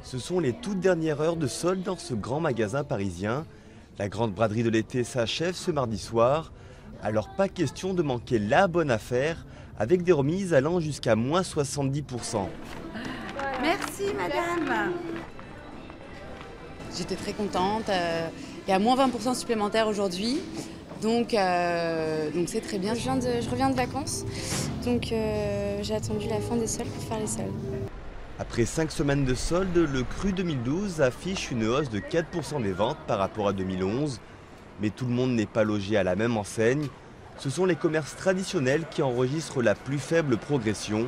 Ce sont les toutes dernières heures de solde dans ce grand magasin parisien. La grande braderie de l'été s'achève ce mardi soir. Alors pas question de manquer la bonne affaire avec des remises allant jusqu'à moins 70%. Merci madame. J'étais très contente. Il y a moins 20% supplémentaires aujourd'hui. Donc c'est très bien. Je reviens de vacances. Donc j'ai attendu la fin des soldes pour faire les soldes. Après 5 semaines de soldes, le cru 2012 affiche une hausse de 4% des ventes par rapport à 2011. Mais tout le monde n'est pas logé à la même enseigne. Ce sont les commerces traditionnels qui enregistrent la plus faible progression.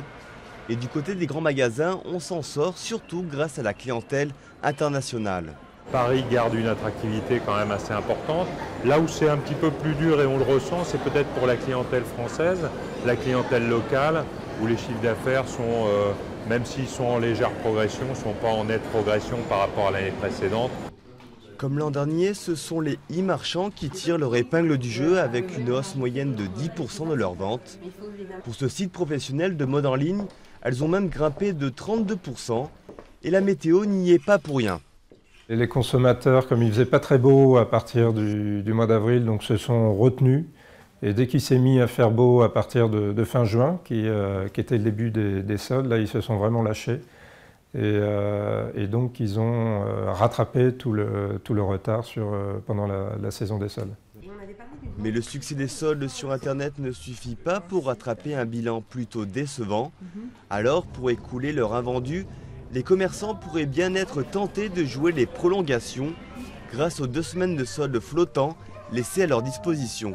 Et du côté des grands magasins, on s'en sort surtout grâce à la clientèle internationale. Paris garde une attractivité quand même assez importante. Là où c'est un petit peu plus dur et on le ressent, c'est peut-être pour la clientèle française, la clientèle locale, où les chiffres d'affaires sont, même s'ils sont en légère progression, ne sont pas en nette progression par rapport à l'année précédente. Comme l'an dernier, ce sont les e-marchands qui tirent leur épingle du jeu avec une hausse moyenne de 10% de leurs ventes. Pour ce site professionnel de mode en ligne, elles ont même grimpé de 32% et la météo n'y est pas pour rien. Et les consommateurs, comme il faisait pas très beau à partir du mois d'avril, donc se sont retenus. Et dès qu'il s'est mis à faire beau à partir de fin juin, qui était le début des soldes, là ils se sont vraiment lâchés. Et donc ils ont rattrapé tout le retard pendant la saison des soldes. Mais le succès des soldes sur Internet ne suffit pas pour rattraper un bilan plutôt décevant. Alors, pour écouler leur invendu, les commerçants pourraient bien être tentés de jouer les prolongations grâce aux 2 semaines de soldes flottants laissées à leur disposition.